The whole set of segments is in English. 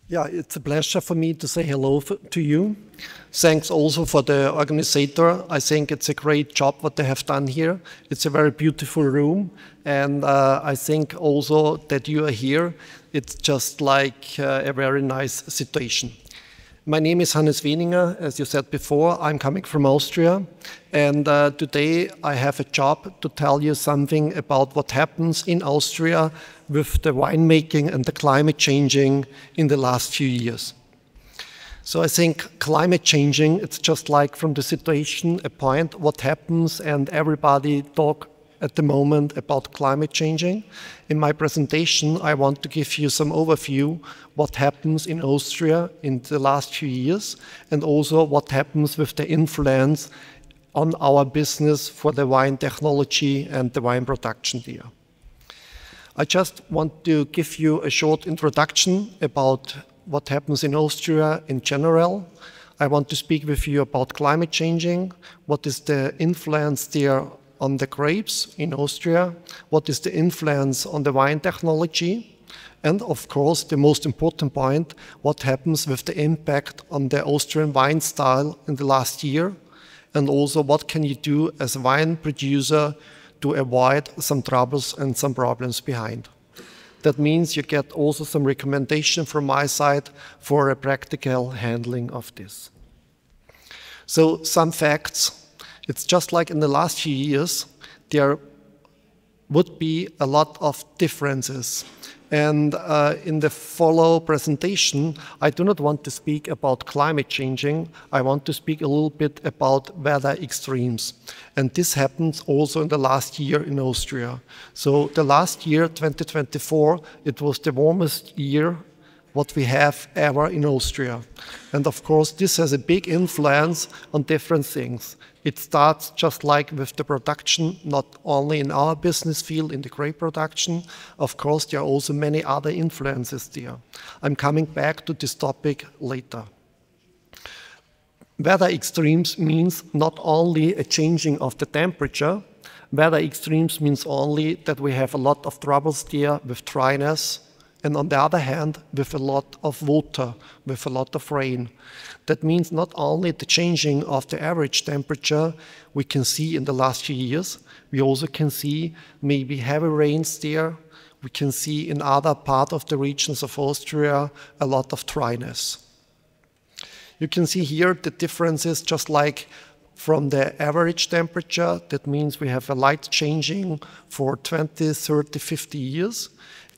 Yeah, it's a pleasure for me to say hello to you. Thanks also for the organizer. I think it's a great job what they have done here. It's a very beautiful room, and I think also that you are here. It's just like a very nice situation. My name is Weninger, as you said before. I'm coming from Austria, and today I have a job to tell you something about what happens in Austria with the winemaking and the climate changing in the last few years. So I think climate changing, it's just like from the situation, a point, what happens, and everybody talk at the moment about climate changing. In my presentation, I want to give you some overview what happens in Austria in the last few years, and also what happens with the influence on our business for the wine technology and the wine production there. I just want to give you a short introduction about what happens in Austria in general. I want to speak with you about climate changing, what is the influence there on the grapes in Austria, what is the influence on the wine technology, and of course the most important point, what happens with the impact on the Austrian wine style in the last year, and also what can you do as a wine producer to avoid some troubles and some problems behind. That means you get also some recommendation from my side for a practical handling of this. So some facts. It's just like in the last few years, there would be a lot of differences. And in the follow presentation, I do not want to speak about climate changing. I want to speak a little bit about weather extremes. And this happens also in the last year in Austria. So the last year, 2024, it was the warmest year what we have ever in Austria. And of course, this has a big influence on different things. It starts just like with the production, not only in our business field, in the grape production. Of course, there are also many other influences there. I'm coming back to this topic later. Weather extremes means not only a changing of the temperature. Weather extremes means only that we have a lot of troubles there with dryness, and on the other hand, with a lot of water, with a lot of rain. That means not only the changing of the average temperature we can see in the last few years, we also can see maybe heavy rains there. We can see in other parts of the regions of Austria a lot of dryness. You can see here the differences just like from the average temperature. That means we have a light changing for 20, 30, 50 years.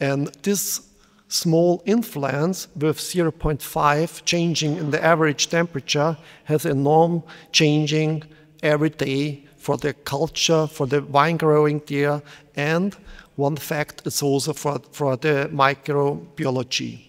And this small influence with 0.5 changing in the average temperature has enormous changing every day for the culture, for the wine growing there, and one fact is also for the microbiology.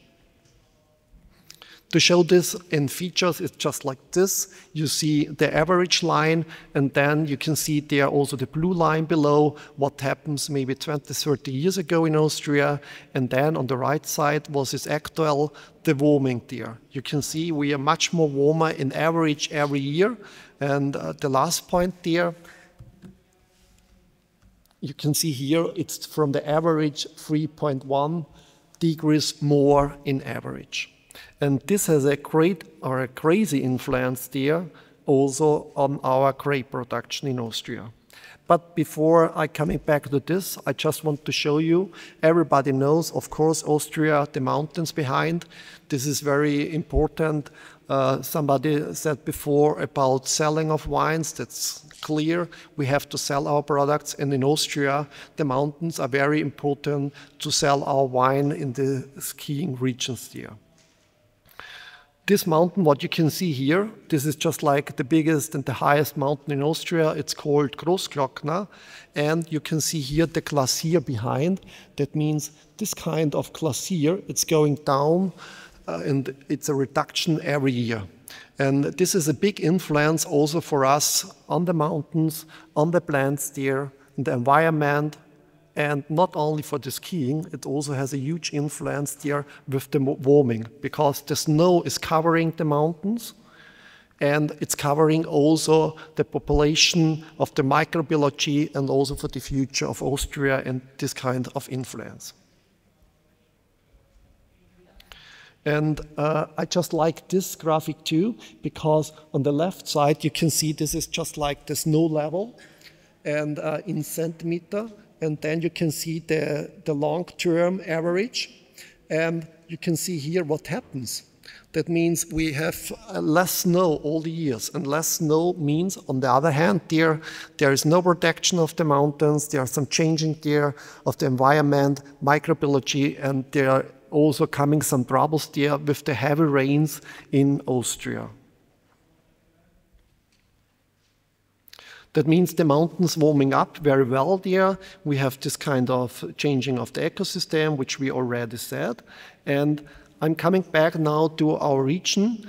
To show this in features, it's just like this. You see the average line, and then you can see there also the blue line below, what happens maybe 20, 30 years ago in Austria. And then on the right side was this actual, the warming there. You can see we are much more warmer in average every year. And the last point there, you can see here, it's from the average 3.1 degrees more in average. And this has a great or a crazy influence there also on our grape production in Austria. But before I coming back to this, I just want to show you, everybody knows, of course, Austria, the mountains behind. This is very important. Somebody said before about selling of wines, that's clear. We have to sell our products, and in Austria, the mountains are very important to sell our wine in the skiing regions there. This mountain, what you can see here, this is just like the biggest and the highest mountain in Austria. It's called Großglockner. And you can see here the glacier behind. That means this kind of glacier, it's going down and it's a reduction every year. And this is a big influence also for us on the mountains, on the plants there, in the environment. And not only for the skiing, it also has a huge influence there with the warming, because the snow is covering the mountains and it's covering also the population of the microbiology and also for the future of Austria and this kind of influence. And I just like this graphic too, because on the left side you can see this is just like the snow level and in centimeter, and then you can see the long-term average, and you can see here what happens. That means we have less snow all the years, and less snow means, on the other hand, there is no protection of the mountains, there are some changing there of the environment, microbiology, and there are also coming some troubles there with the heavy rains in Austria. That means the mountains warming up very well there. We have this kind of changing of the ecosystem, which we already said. And I'm coming back now to our region,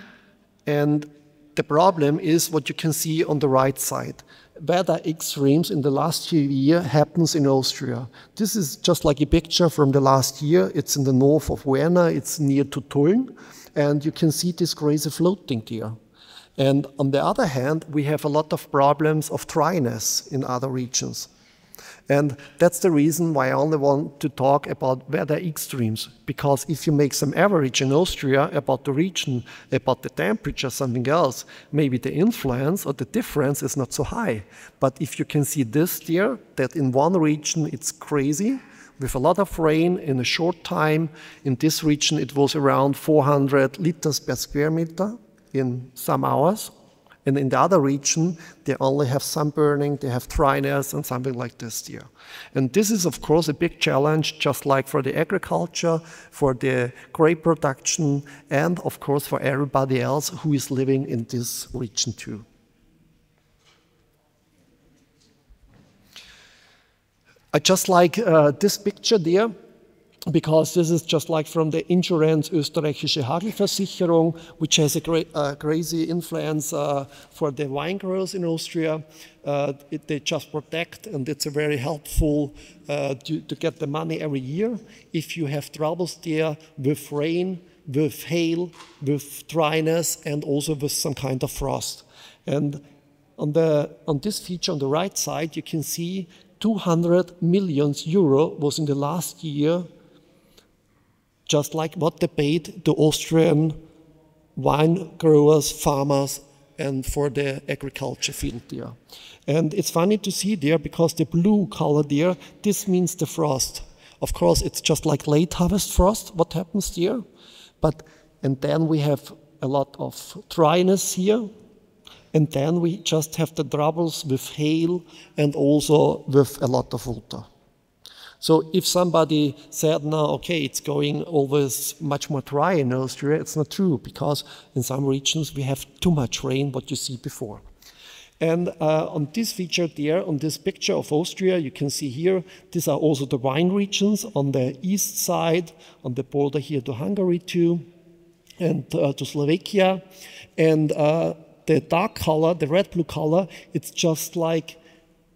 and the problem is what you can see on the right side. Weather extremes in the last few years happens in Austria. This is just like a picture from the last year. It's in the north of Vienna, it's near to Tulln, and you can see this crazy floating there. And on the other hand, we have a lot of problems of dryness in other regions. And that's the reason why I only want to talk about weather extremes, because if you make some average in Austria about the region, about the temperature, something else, maybe the influence or the difference is not so high. But if you can see this there, that in one region it's crazy, with a lot of rain in a short time. In this region it was around 400 liters per square meter in some hours. And in the other region, they only have sunburning, they have dryness and something like this here. And this is, of course, a big challenge, just like for the agriculture, for the grape production, and, of course, for everybody else who is living in this region too. I just like this picture there, because this is just like from the insurance Österreichische Hagelversicherung, which has a crazy influence for the wine growers in Austria. They just protect, and it's a very helpful to get the money every year. If you have troubles there with rain, with hail, with dryness, and also with some kind of frost. And on this feature on the right side, you can see 200 million euro was in the last year just like what they paid the Austrian wine growers, farmers, and for the agriculture field there. And it's funny to see there, because the blue color there, this means the frost. Of course, it's just like late harvest frost, what happens there. And then we have a lot of dryness here. And then we just have the troubles with hail and also with a lot of water. So if somebody said, no, okay, it's going always much more dry in Austria, it's not true, because in some regions we have too much rain, what you see before. And on this feature there, on this picture of Austria, you can see here, these are also the wine regions on the east side, on the border here to Hungary too, and to Slovakia. And the dark color, the red-blue color, it's just like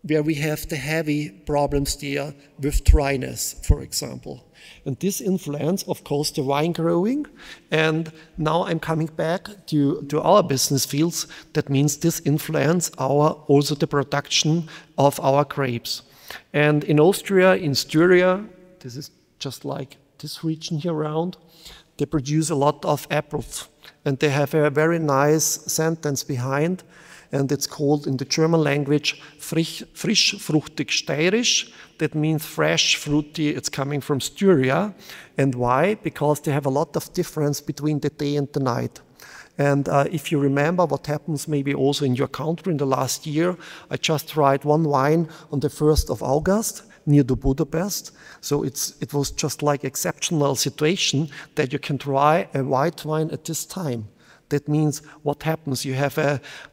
where we have the heavy problems there with dryness, for example. And this influence, of course, the wine growing. And now I'm coming back to our business fields. That means this influence also the production of our grapes. And in Austria, in Styria, this is just like this region here around, they produce a lot of apples. And they have a very nice sentence behind, and it's called in the German language frisch, fruchtig, steirisch. That means fresh, fruity, it's coming from Styria. And why? Because they have a lot of difference between the day and the night. And if you remember what happens maybe also in your country in the last year, I just tried one wine on the 1st of August near to Budapest. So it was just like exceptional situation that you can try a white wine at this time. That means what happens? You have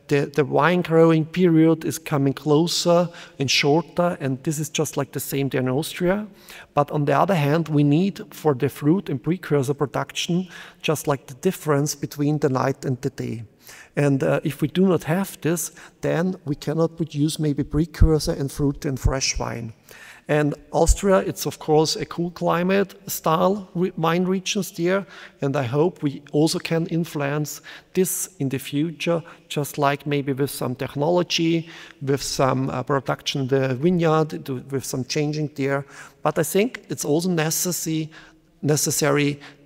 the wine growing period is coming closer and shorter, and this is just like the same there in Austria. But on the other hand, we need for the fruit and precursor production just like the difference between the night and the day. And if we do not have this, then we cannot produce maybe precursor and fruit and fresh wine. And Austria, it's of course a cool climate style wine regions there, and I hope we also can influence this in the future, just like maybe with some technology, with some production in the vineyard, with some changing there. But I think it's also necessary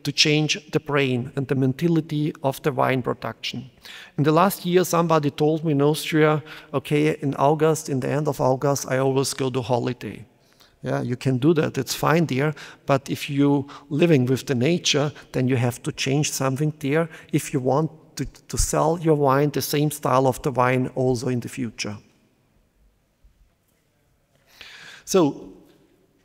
to change the brain and the mentality of the wine production. In the last year, somebody told me in Austria, okay, in August, in the end of August, I always go to holiday. Yeah, you can do that, it's fine there, but if you're living with the nature, then you have to change something there if you want to sell your wine, the same style of the wine also in the future. So,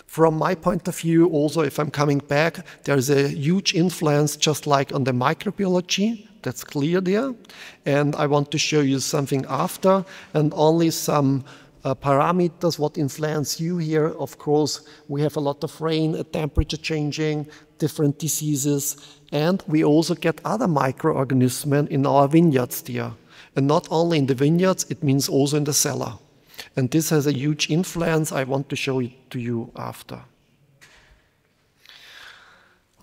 from my point of view, also, if I'm coming back, there is a huge influence just like on the microbiology, that's clear there. And I want to show you something after, and only some parameters, what influence you here. Of course, we have a lot of rain, temperature changing, different diseases, and we also get other microorganisms in our vineyards there. And not only in the vineyards, it means also in the cellar. And this has a huge influence. I want to show it to you after.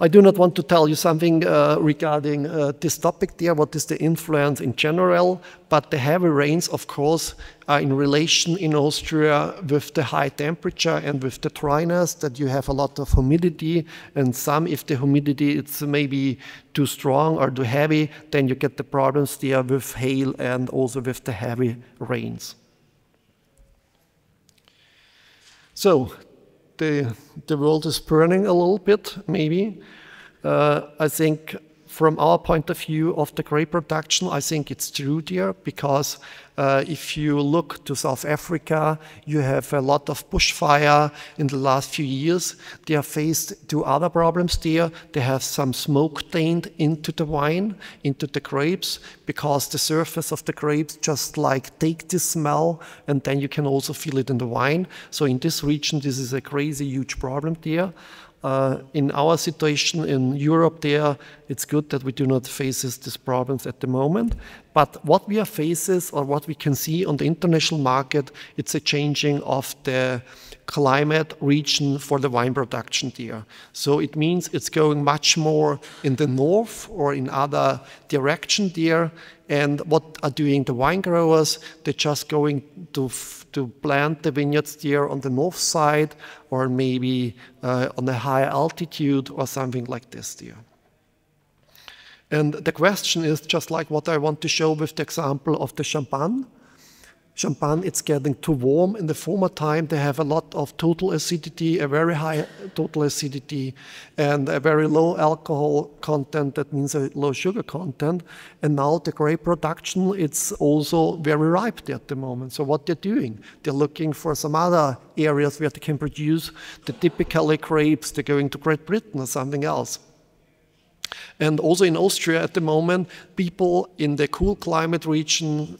I do not want to tell you something regarding this topic there, what is the influence in general, but the heavy rains, of course, are in relation in Austria with the high temperature and with the dryness, that you have a lot of humidity, and some, if the humidity it's maybe too strong or too heavy, then you get the problems there with hail and also with the heavy rains. So, the world is burning a little bit, maybe. I think from our point of view of the grape production, I think it's true there, because if you look to South Africa, you have a lot of bushfire in the last few years. They are faced to other problems there. They have some smoke taint into the wine, into the grapes, because the surface of the grapes just like take this smell, and then you can also feel it in the wine. So in this region, this is a crazy huge problem there. In our situation in Europe there, it's good that we do not face these problems at the moment. But what we are faces, or what we can see on the international market, it's a changing of the climate region for the wine production there. So it means it's going much more in the north or in other direction there. And what are doing the wine growers? They're just going to plant the vineyards there on the north side, or maybe on a higher altitude or something like this there. And the question is just like what I want to show with the example of the Champagne. Champagne, it's getting too warm. In the former time, they have a lot of total acidity, a very high total acidity, and a very low alcohol content. That means a low sugar content. And now the grape production, it's also very ripe at the moment. So what they're doing, they're looking for some other areas where they can produce the typically grapes. They're going to Great Britain or something else. And also in Austria at the moment, people in the cool climate region,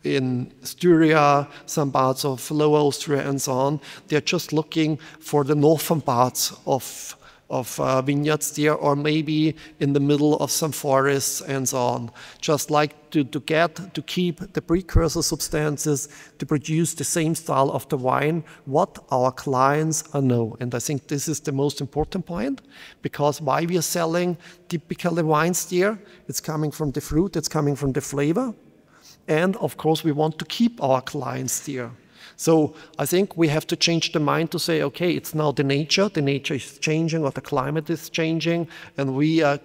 in Styria, some parts of Lower Austria and so on, they're just looking for the northern parts of vineyards there, or maybe in the middle of some forests and so on. Just like to keep the precursor substances to produce the same style of the wine, what our clients know. And I think this is the most important point, because why we are selling typically wines there, it's coming from the fruit, it's coming from the flavor. And of course, we want to keep our clients there. So I think we have to change the mind to say, okay, it's now the nature is changing, or the climate is changing, and we are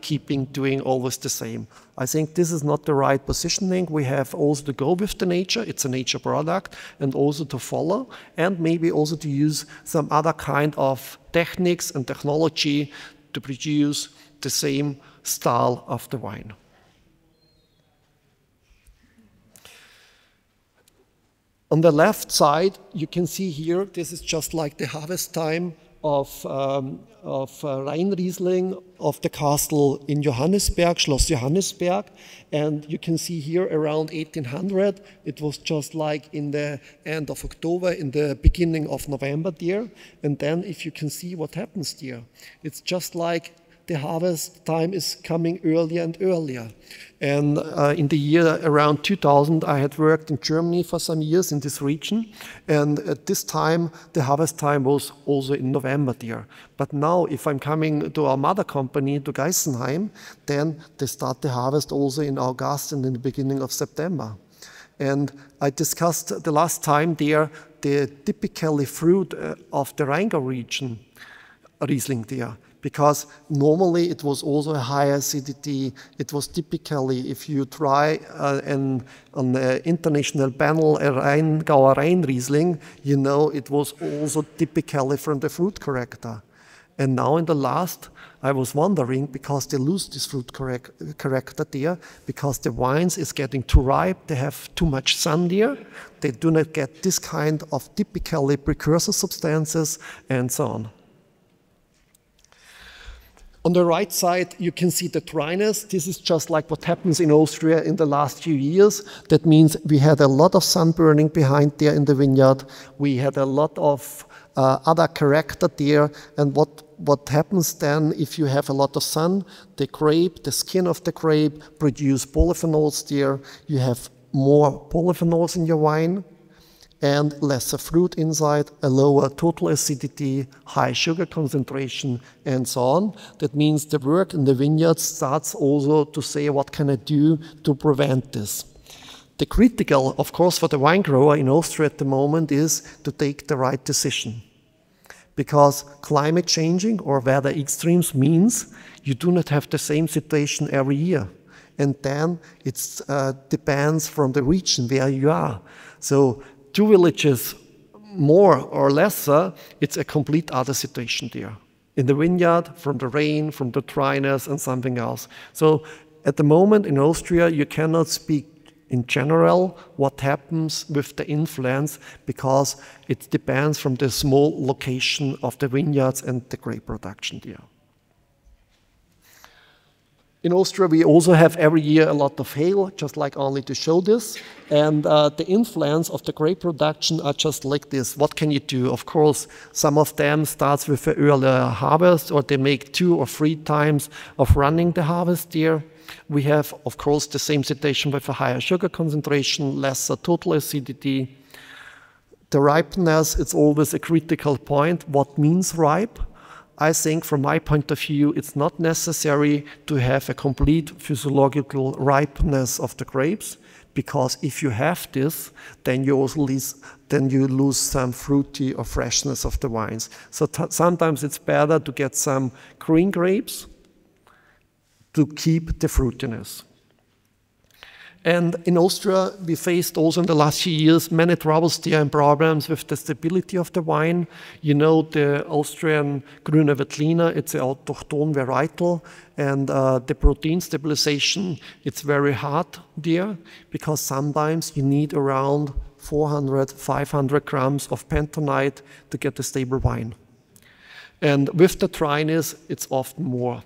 doing always the same. I think this is not the right positioning. We have also to go with the nature, it's a nature product, and also to follow, and maybe also to use some other kind of techniques and technology to produce the same style of the wine. On the left side, you can see here, this is just like the harvest time of Rheinriesling of the castle in Johannisberg, Schloss Johannisberg. And you can see here around 1800, it was just like in the end of October, in the beginning of November there. And then if you can see what happens there, it's just like the harvest time is coming earlier and earlier. And in the year around 2000, I had worked in Germany for some years in this region. And at this time, the harvest time was also in November there. But now, if I'm coming to our mother company, to Geisenheim, then they start the harvest also in August and in the beginning of September. And I discussed the last time there the typically fruit of the Rheingau region, Riesling there. because normally it was also a higher acidity. It was typically, if you try on the international panel a Rheingauer Rheinriesling, you know it was also typically from the fruit character. And now in the last, I was wondering, because they lose this fruit character there, because the wines is getting too ripe, they have too much sun there, they do not get this kind of typically precursor substances, and so on. On the right side, you can see the dryness. This is just like what happens in Austria in the last few years. That means we had a lot of sun burning behind there in the vineyard. We had a lot of other character there. And what happens then if you have a lot of sun? The grape, the skin of the grape produce polyphenols there. You have more polyphenols in your wine and lesser fruit inside, a lower total acidity, high sugar concentration, and so on. That means the work in the vineyard starts also to say, what can I do to prevent this? The critical, of course, for the wine grower in Austria at the moment is to take the right decision. Because climate changing or weather extremes means you do not have the same situation every year. And then it depends from the region where you are. So 2 villages more or lesser, it's a complete other situation there. In the vineyard, from the rain, from the dryness, and something else. So at the moment in Austria, you cannot speak in general what happens with the influence, because it depends from the small location of the vineyards and the grape production there. In Austria, we also have every year a lot of hail, just like only to show this. And the influence of the grape production are just like this. What can you do? Of course, some of them starts with an earlier harvest, or they make 2 or 3 times of running the harvest there. We have, of course, the same situation with a higher sugar concentration, lesser total acidity. The ripeness, it's always a critical point. What means ripe? I think from my point of view, it's not necessary to have a complete physiological ripeness of the grapes, because if you have this, then you also lose some fruity or freshness of the wines. So sometimes it's better to get some green grapes to keep the fruitiness. And in Austria, we faced also in the last few years many troubles there and problems with the stability of the wine. You know, the Austrian Grüne Veltliner, it's an autochthone varietal, and the protein stabilization, it's very hard there, because sometimes you need around 400, 500 grams of pentonite to get a stable wine. And with the dryness, it's often more.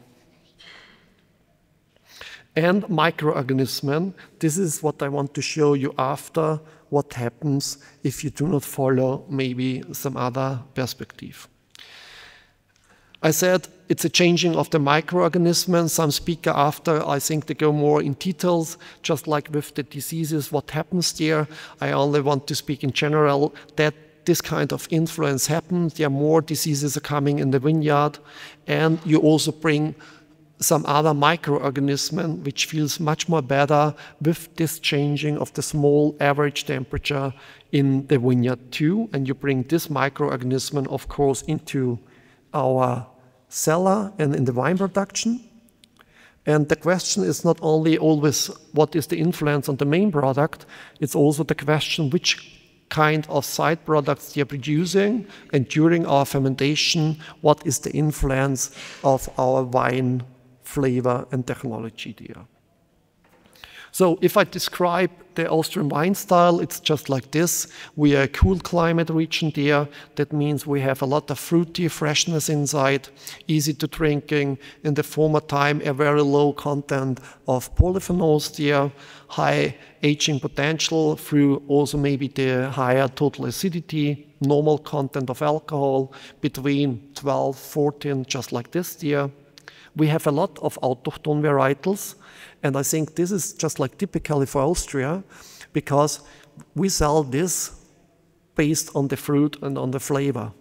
And microorganisms, this is what I want to show you after, what happens if you do not follow maybe some other perspective. I said it's a changing of the microorganisms. Some speaker after, I think they go more in details, just like with the diseases, what happens there. I only want to speak in general that this kind of influence happens. There are more diseases are coming in the vineyard, and you also bring some other microorganism which feels much more better with this changing of the small average temperature in the vineyard too. And you bring this microorganism, of course, into our cellar and in the wine production. And the question is not only always what is the influence on the main product, it's also the question which kind of side products they are producing, and during our fermentation, what is the influence of our wine flavor and technology there. So if I describe the Austrian wine style, it's just like this. We are a cool climate region there. That means we have a lot of fruity freshness inside, easy to drinking. In the former time, a very low content of polyphenols there, high aging potential through also maybe the higher total acidity, normal content of alcohol between 12, 14, just like this there. We have a lot of autochthone varietals, and I think this is just like typically for Austria, because we sell this based on the fruit and on the flavor.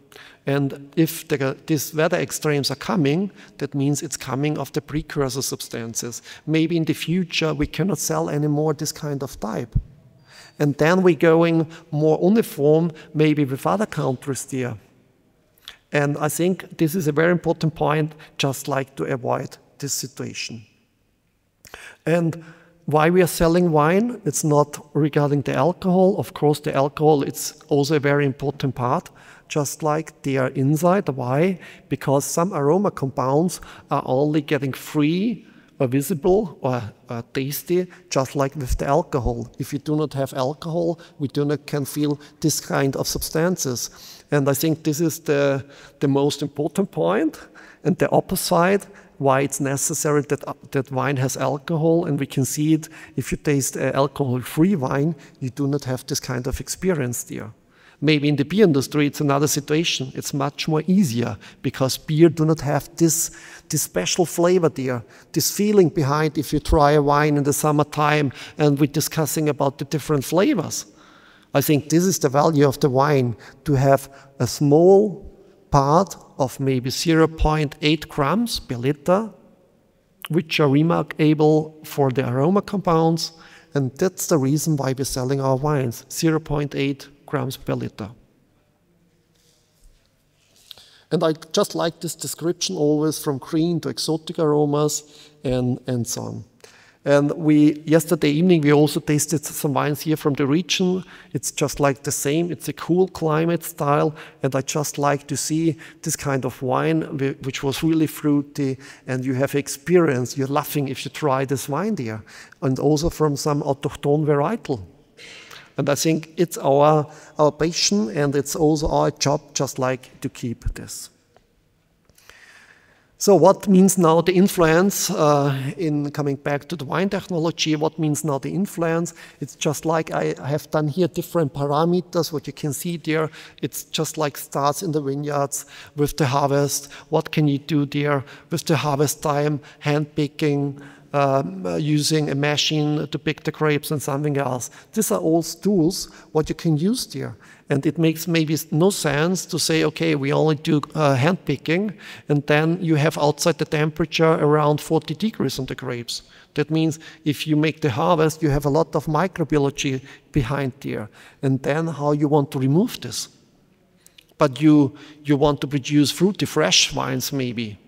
And if these weather extremes are coming, that means it's coming of the precursor substances. Maybe in the future we cannot sell anymore this kind of type. And then we're going more uniform, maybe with other countries there. And I think this is a very important point, just like to avoid this situation. And why we are selling wine, it's not regarding the alcohol. Of course, the alcohol, it's also a very important part, just like they are inside. Why? Because some aroma compounds are only getting free or visible or tasty, just like with the alcohol. If you do not have alcohol, we do not can feel this kind of substances. And I think this is the most important point. And the opposite, why it's necessary that wine has alcohol, and we can see it if you taste alcohol-free wine, you do not have this kind of experience there. Maybe in the beer industry, it's another situation. It's much more easier because beer do not have this special flavor there, this feeling behind if you try a wine in the summertime and we're discussing about the different flavors. I think this is the value of the wine, to have a small part of maybe 0.8 grams per liter, which are remarkable for the aroma compounds, and that's the reason why we're selling our wines, 0.8 grams per liter. And I just like this description always, from green to exotic aromas and so on. And yesterday evening, we also tasted some wines here from the region. It's just like the same. It's a cool climate style. And I just like to see this kind of wine, which was really fruity. And you have experience. You're laughing if you try this wine there. And also from some autochthone varietal. And I think it's our passion, and it's also our job, just like to keep this. So what means now the influence, in coming back to the wine technology, what means now the influence? It's just like I have done here different parameters, what you can see there. It's just like starts in the vineyards with the harvest. What can you do there with the harvest time, hand picking, using a machine to pick the grapes and something else. These are all tools what you can use there. And it makes maybe no sense to say, okay, we only do hand picking, and then you have outside the temperature around 40 degrees on the grapes. That means if you make the harvest, you have a lot of microbiology behind there. And then how you want to remove this? But you want to produce fruity, fresh wines maybe.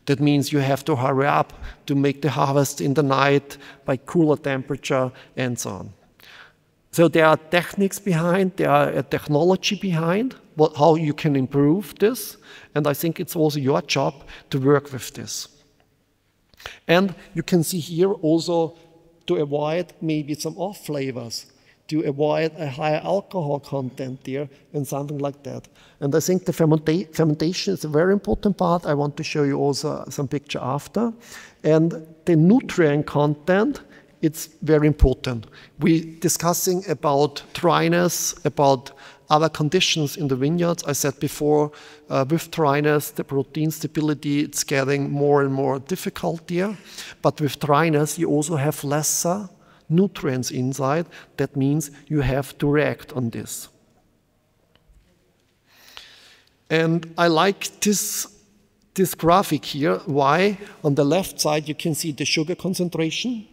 That means you have to hurry up to make the harvest in the night by cooler temperature and so on. So there are techniques behind, there are a technology behind, how you can improve this. And I think it's also your job to work with this. And you can see here also to avoid maybe some off flavors, to avoid a higher alcohol content there and something like that. And I think the fermentation is a very important part. I want to show you also some picture after. And the nutrient content, it's very important. We're discussing about dryness, about other conditions in the vineyards. I said before, with dryness, the protein stability, it's getting more and more difficult there. But with dryness, you also have lesser nutrients inside. That means you have to react on this. And I like this graphic here. Why? On the left side, you can see the sugar concentration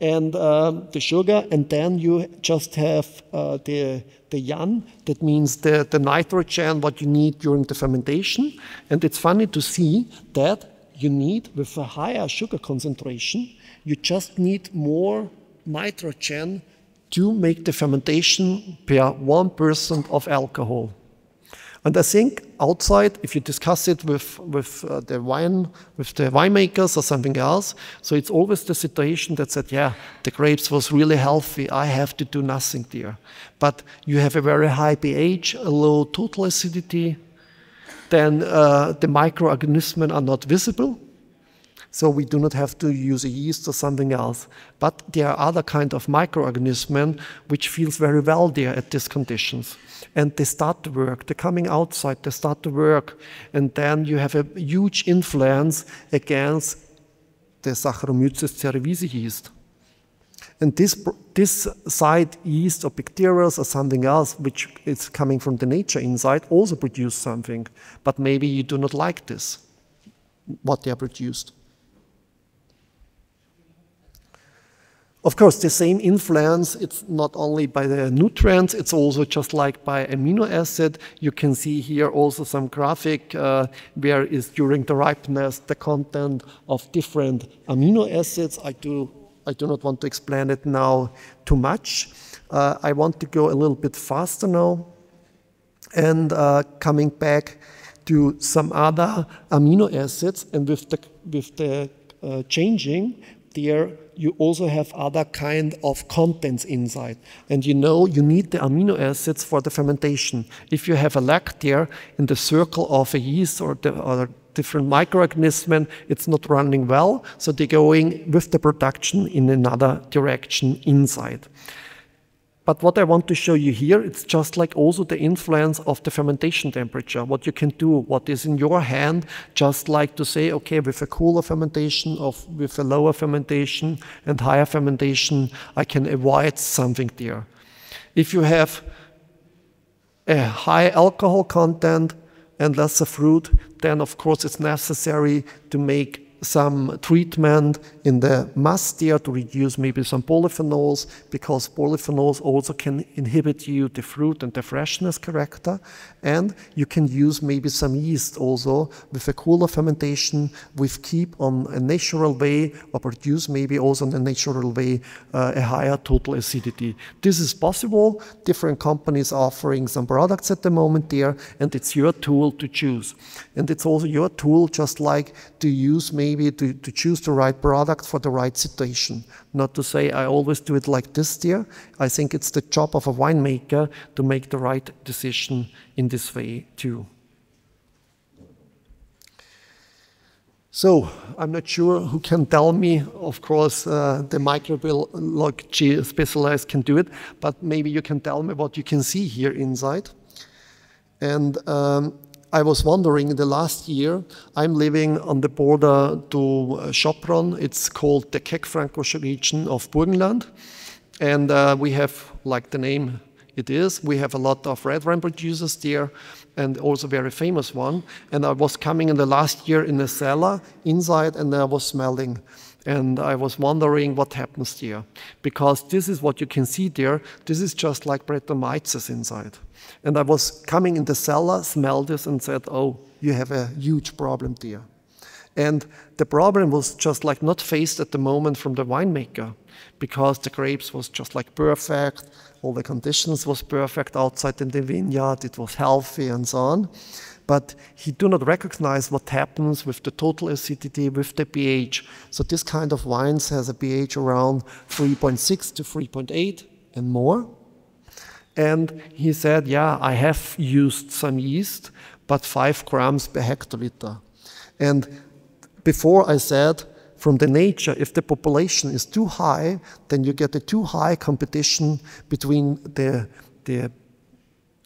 and the sugar, and then you just have the yan, that means the nitrogen, what you need during the fermentation. And it's funny to see that you need, with a higher sugar concentration, you just need more nitrogen to make the fermentation per 1% of alcohol. And I think outside, if you discuss it with the winemakers or something else, so it's always the situation that said, yeah, the grapes was really healthy, I have to do nothing there. But you have a very high pH, a low total acidity, then the microorganisms are not visible. So we do not have to use a yeast or something else. But there are other kind of microorganisms which feels very well there at these conditions. And they start to work, they're coming outside, they start to work. And then you have a huge influence against the Saccharomyces cerevisiae yeast. And this side yeast or bacteria or something else, which is coming from the nature inside, also produce something. But maybe you do not like this, what they are produced. Of course, the same influence, it's not only by the nutrients, it's also just like by amino acid. You can see here also some graphic where is during the ripeness the content of different amino acids. I do not want to explain it now too much. I want to go a little bit faster now. And coming back to some other amino acids, and with the changing, there you also have other kind of contents inside. And you know you need the amino acids for the fermentation. If you have a lack there in the circle of a yeast or different microorganism, it's not running well, so they're going with the production in another direction inside. But what I want to show you here, it's just like also the influence of the fermentation temperature, what you can do, what is in your hand, just like to say, okay, with a cooler fermentation, with a lower fermentation and higher fermentation, I can avoid something there. If you have a high alcohol content and lesser fruit, then of course it's necessary to make some treatment in the mast there to reduce maybe some polyphenols, because polyphenols also can inhibit you the fruit and the freshness character. And you can use maybe some yeast also with a cooler fermentation, with keep on a natural way, or produce maybe also in a natural way a higher total acidity. This is possible. Different companies are offering some products at the moment there, and it's your tool to choose. And it's also your tool just like to use maybe to choose the right product for the right situation. Not to say I always do it like this there. I think it's the job of a winemaker to make the right decision in this way too. So I'm not sure who can tell me, of course the microbiology specialist can do it, but maybe you can tell me what you can see here inside. And I was wondering, the last year, I'm living on the border to Sopron. It's called the Keck-Francosch region of Burgenland. And we have, like the name it is, we have a lot of red wine producers there, and also very famous one. And I was coming in the last year in a cellar inside, and I was smelling. And I was wondering what happens there. Because this is what you can see there. This is just like Brettanomyces inside. And I was coming in the cellar, smelled this and said, oh, you have a huge problem there. And the problem was just like not faced at the moment from the winemaker, because the grapes was just like perfect, all the conditions was perfect outside in the vineyard, it was healthy and so on. But he do not recognize what happens with the total acidity, with the pH. So this kind of wines has a pH around 3.6 to 3.8 and more. And he said, yeah, I have used some yeast, but 5 grams per hectoliter. And before I said, from the nature, if the population is too high, then you get a too high competition between the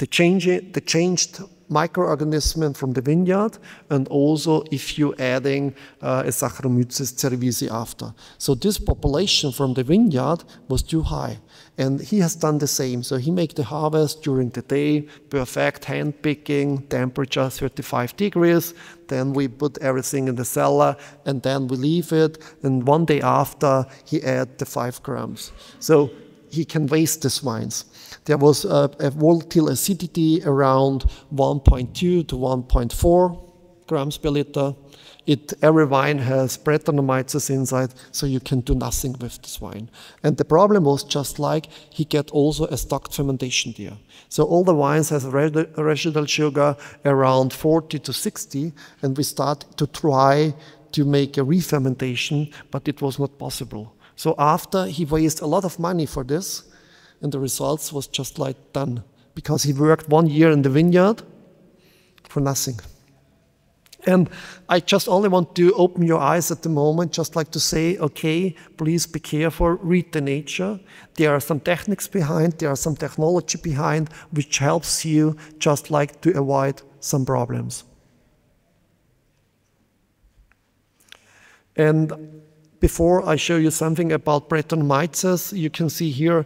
changed microorganism from the vineyard, and also if you're adding a Saccharomyces cerevisiae after. So this population from the vineyard was too high. And he has done the same. So he made the harvest during the day, perfect hand picking, temperature 35 degrees. Then we put everything in the cellar, and then we leave it. And one day after, he add the 5 grams. So he can waste these wines. There was a volatile acidity around 1.2 to 1.4 grams per liter. Every wine has Brettanomyces inside, so you can do nothing with this wine. And the problem was just like he get also a stocked fermentation there. So all the wines has a residual sugar around 40 to 60, and we start to try to make a re-fermentation, but it was not possible. So after he wasted a lot of money for this, and the results was just like done, because he worked 1 year in the vineyard for nothing. And I just only want to open your eyes at the moment, just like to say, okay, please be careful, read the nature. There are some techniques behind, there are some technology behind, which helps you just like to avoid some problems. And before I show you something about Brettanomyces, you can see here,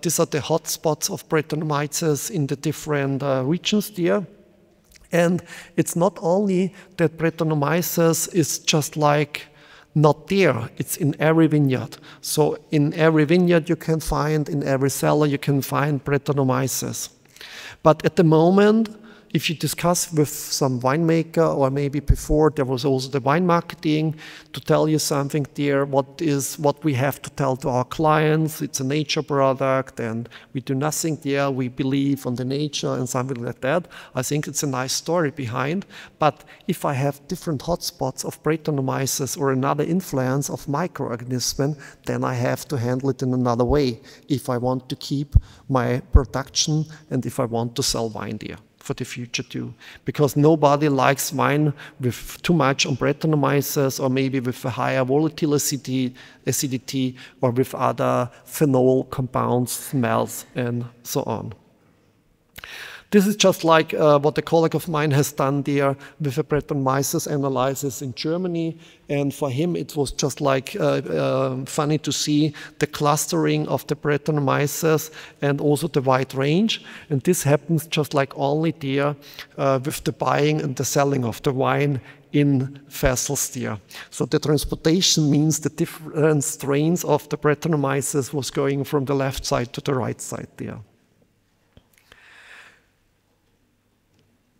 these are the hotspots of Brettanomyces in the different regions there. And it's not only that Brettanomyces is just like not there. It's in every vineyard. So in every vineyard you can find, in every cellar you can find Brettanomyces. But at the moment, if you discuss with some winemaker, or maybe before there was also the wine marketing, to tell you something there, what we have to tell to our clients, it's a nature product and we do nothing there, we believe on the nature and something like that. I think it's a nice story behind. But if I have different hotspots of Brettanomyces or another influence of microorganisms, then I have to handle it in another way if I want to keep my production and if I want to sell wine there for the future too, because nobody likes wine with too much on Brettanomyces, or maybe with a higher volatile acidity, or with other phenol compounds, smells, and so on. This is just like what a colleague of mine has done there with a Brettanomyces analysis in Germany. And for him, it was just like funny to see the clustering of the Brettanomyces and also the wide range. And this happens just like only there with the buying and the selling of the wine in vessels there. So the transportation means the different strains of the Brettanomyces was going from the left side to the right side there.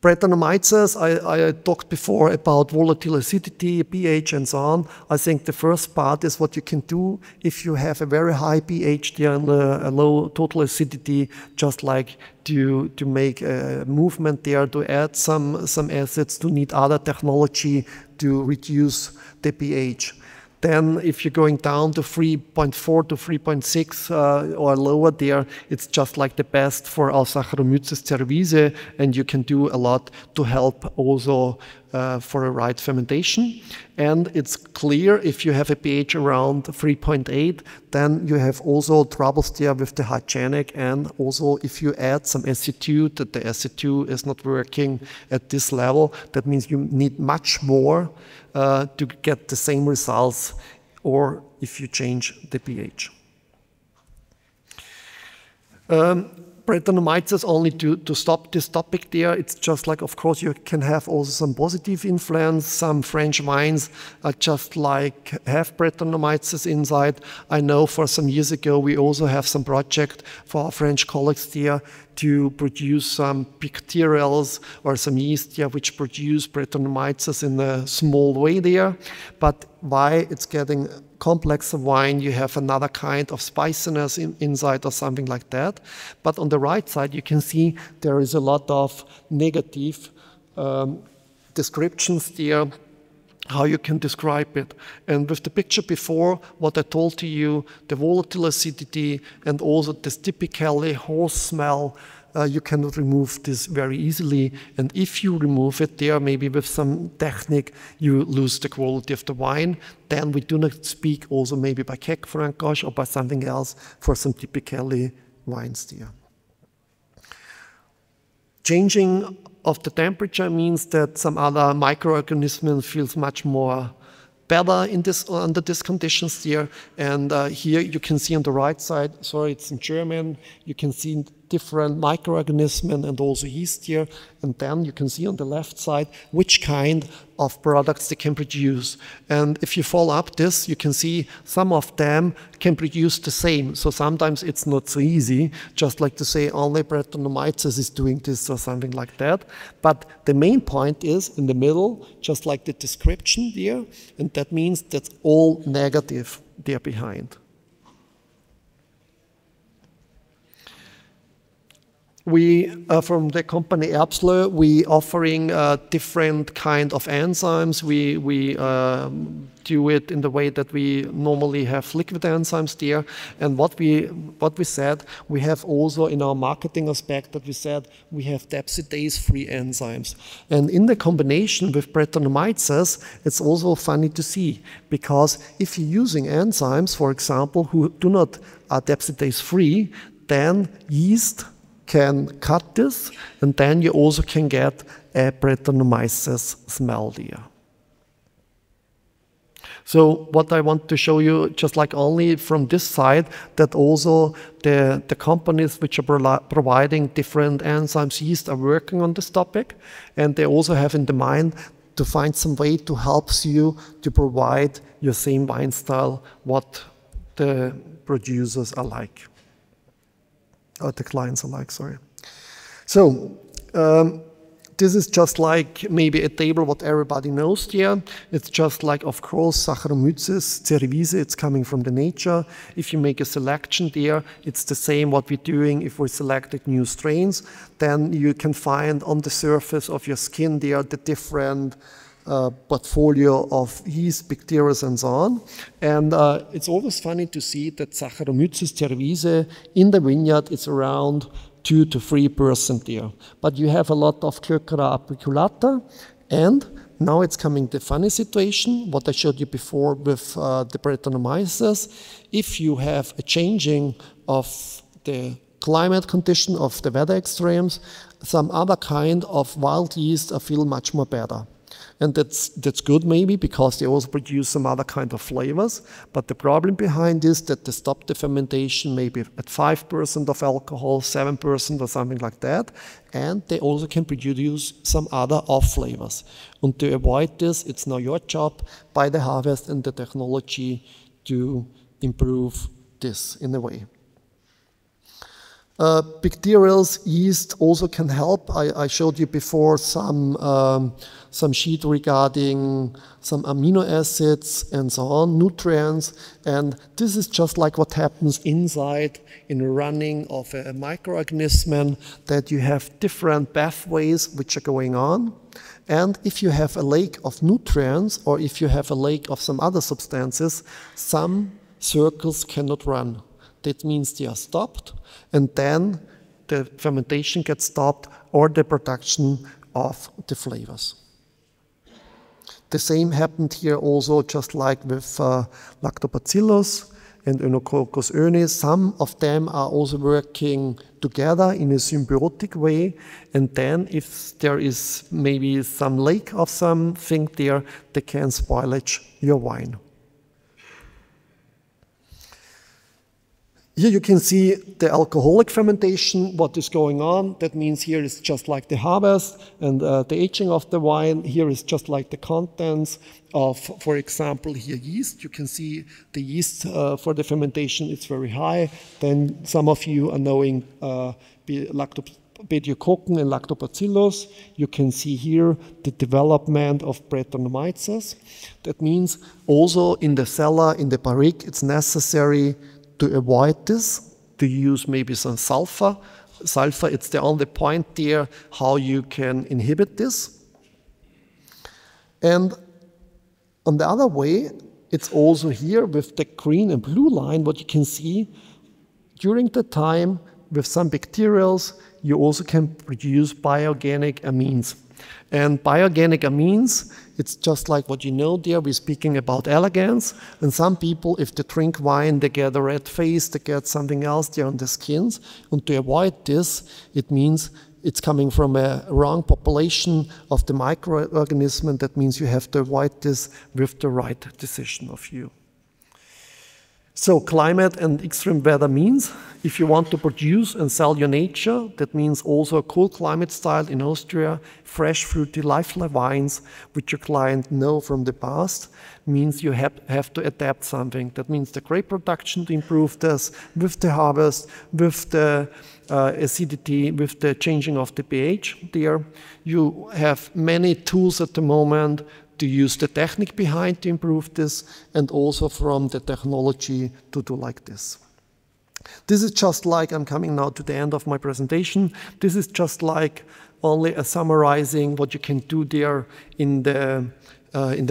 Brettanomyces, I talked before about volatile acidity, pH, and so on. I think the first part is what you can do if you have a very high pH there and a low total acidity, just like to make a movement there, to add some acids, to need other technology to reduce the pH. Then if you're going down to 3.4 to 3.6 or lower there, it's just like the best for Saccharomyces cerevisiae, and you can do a lot to help also for a right fermentation. And it's clear if you have a pH around 3.8, then you have also troubles there with the hygienic, and also if you add some SC2, that the SC2 is not working at this level, that means you need much more to get the same results, or if you change the pH. Brettanomyces, only to stop this topic there, it's just like, of course, you can have also some positive influence. Some French wines are just like have Brettanomyces inside. I know for some years ago we also have some project for our French colleagues there to produce some bacterials or some yeast there which produce Brettanomyces in a small way there. But why it's getting complex wine, you have another kind of spiciness inside or something like that. But on the right side, you can see there is a lot of negative descriptions there, how you can describe it. And with the picture before, what I told to you, the volatile acidity and also this typically horse smell, you cannot remove this very easily. And if you remove it there, maybe with some technique, you lose the quality of the wine. Then we do not speak also maybe by Keck Francoche or by something else for some typically wines there. Changing of the temperature means that some other microorganism feels much more better in under these conditions here. And here you can see on the right side, sorry, it's in German, you can see different microorganisms and also yeast here. And then you can see on the left side which kind of products they can produce. And if you follow up this, you can see some of them can produce the same. So sometimes it's not so easy, just like to say only Brettanomyces is doing this or something like that. But the main point is in the middle, just like the description there, and that means that's all negative there behind. We, from the company Erbsler, we offering different kind of enzymes. We do it in the way that we normally have liquid enzymes there. And what we said, we have also in our marketing aspect that we said we have depsidase-free enzymes. And in the combination with Brettanomyces, it's also funny to see, because if you're using enzymes, for example, who do not are depsidase-free, then yeast can cut this, and then you also can get a Brettanomyces smell there. So what I want to show you, just like only from this side, that also the companies which are providing different enzymes, yeast, are working on this topic, and they also have in the mind to find some way to help you to provide your same wine style what the producers are like, or the clients are like, sorry. So, this is just like maybe a table what everybody knows there. It's just like, of course, Saccharomyces cerevisiae, it's coming from the nature. If you make a selection there, it's the same what we're doing if we selected new strains. Then you can find on the surface of your skin there the different portfolio of yeast, bacteria, and so on. And it's always funny to see that Saccharomyces cerevisiae in the vineyard is around 2 to 3% there. But you have a lot of Clercara apiculata, and now it's coming the funny situation, what I showed you before with the Brettanomyces. If you have a changing of the climate condition of the weather extremes, some other kind of wild yeast feel much more better. And that's good maybe because they also produce some other kind of flavors. But the problem behind is that they stop the fermentation maybe at 5% of alcohol, 7% or something like that. And they also can produce some other off flavors. And to avoid this, it's now your job by the harvest and the technology to improve this in a way. Bacterials, yeast also can help. I showed you before some sheet regarding some amino acids and so on, nutrients. And this is just like what happens inside in the running of a microorganism, that you have different pathways which are going on. And if you have a lake of nutrients, or if you have a lake of some other substances, some circles cannot run. That means they are stopped, and then the fermentation gets stopped or the production of the flavors. The same happened here also, just like with Lactobacillus and Enococcus oenis. Some of them are also working together in a symbiotic way, and then if there is maybe some lake of something there, they can spoilage your wine. Here you can see the alcoholic fermentation, what is going on. That means here is just like the harvest and the aging of the wine. Here is just like the contents of, for example, here yeast. You can see the yeast for the fermentation is very high. Then some of you are knowing Lactobacillus and Lactobacillus. You can see here the development of Brettanomyces. That means also in the cellar, in the barrique, it's necessary to avoid this, to use maybe some sulfur. Sulfur, it's the only point there how you can inhibit this. And on the other way, it's also here with the green and blue line, what you can see during the time with some bacterials, you also can produce bioorganic amines. And bioorganic amines, it's just like what you know there, we're speaking about allergens. And some people, if they drink wine, they get a red face, they get something else there on the skins. And to avoid this, it means it's coming from a wrong population of the microorganism, and that means you have to avoid this with the right decision of you. So climate and extreme weather means if you want to produce and sell your nature, that means also a cool climate style in Austria, fresh, fruity, lively wines, which your client know from the past, means you have to adapt something. That means the grape production to improve this with the harvest, with the acidity, with the changing of the pH there. You have many tools at the moment to use the technique behind to improve this, and also from the technology to do like this. This is just like, I'm coming now to the end of my presentation, this is just like only a summarizing what you can do there in the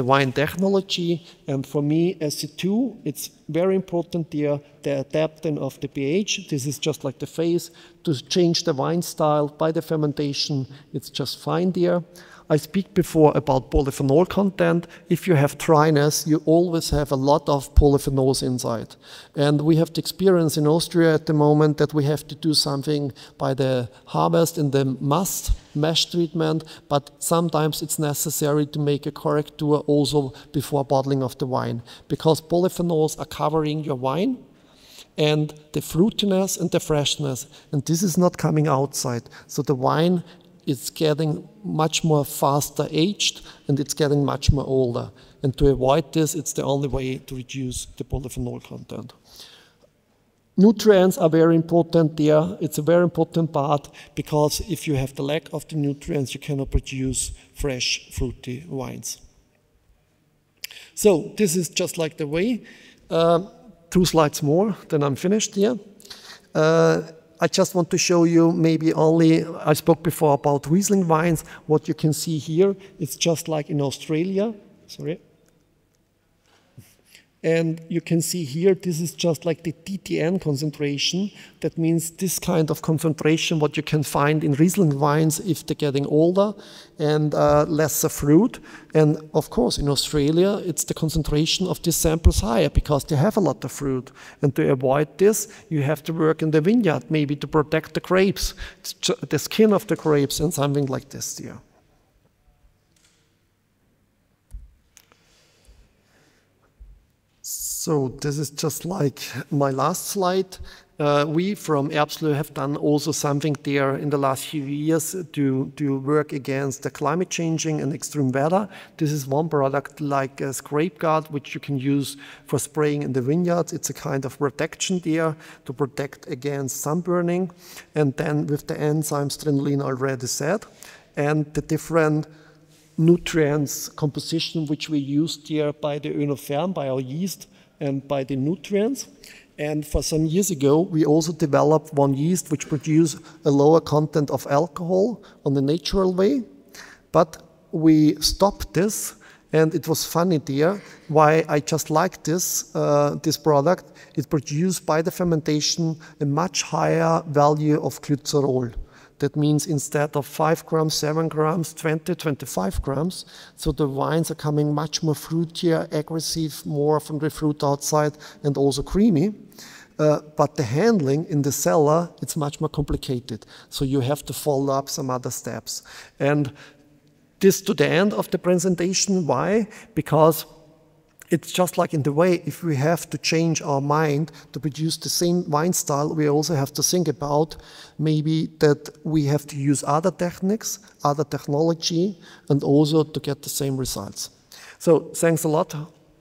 wine technology. And for me, SC2, it's very important there, the adapting of the pH. This is just like the phase to change the wine style by the fermentation. It's just fine there. I speak before about polyphenol content. If you have dryness, you always have a lot of polyphenols inside. And we have the experience in Austria at the moment that we have to do something by the harvest in the mash treatment, but sometimes it's necessary to make a corrector also before bottling of the wine, because polyphenols are covering your wine and the fruitiness and the freshness, and this is not coming outside. So the wine it's getting much more faster aged and it's getting much more older. And to avoid this, it's the only way to reduce the polyphenol content. Nutrients are very important there. It's a very important part because if you have the lack of the nutrients, you cannot produce fresh, fruity wines. So this is just like the way. 2 slides more, then I'm finished here. I just want to show you maybe only, I spoke before about Riesling wines. What you can see here, it's just like in Australia. Sorry. And you can see here, this is just like the TTN concentration. That means this kind of concentration, what you can find in Riesling wines if they're getting older and lesser fruit. And of course, in Australia, it's the concentration of these samples higher because they have a lot of fruit. And to avoid this, you have to work in the vineyard, maybe to protect the grapes, the skin of the grapes and something like this here. So this is just like my last slide. We from Erbslö have done also something there in the last few years to work against the climate changing and extreme weather. This is one product like a scrape guard, which you can use for spraying in the vineyards. It's a kind of protection there to protect against sunburning. And then with the enzyme strenolin already said, and the different nutrients composition which we used here by the œnotherm, by our yeast, and by the nutrients. And for some years ago, we also developed one yeast which produced a lower content of alcohol on the natural way. But we stopped this, and it was funny there why I just like this, this product. It produced by the fermentation a much higher value of glycerol. That means instead of 5 grams, 7 grams, 20, 25 grams. So the wines are coming much more fruitier, aggressive, more from the fruit outside, and also creamy. But the handling in the cellar, it's much more complicated. So you have to follow up some other steps. And this to the end of the presentation. Why? Because it's just like in the way, if we have to change our mind to produce the same wine style, we also have to think about maybe that we have to use other techniques, other technology, and also to get the same results. So thanks a lot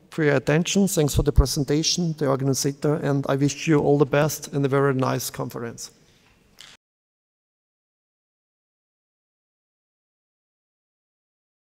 for your attention. Thanks for the presentation, the organizer, and I wish you all the best and a very nice conference.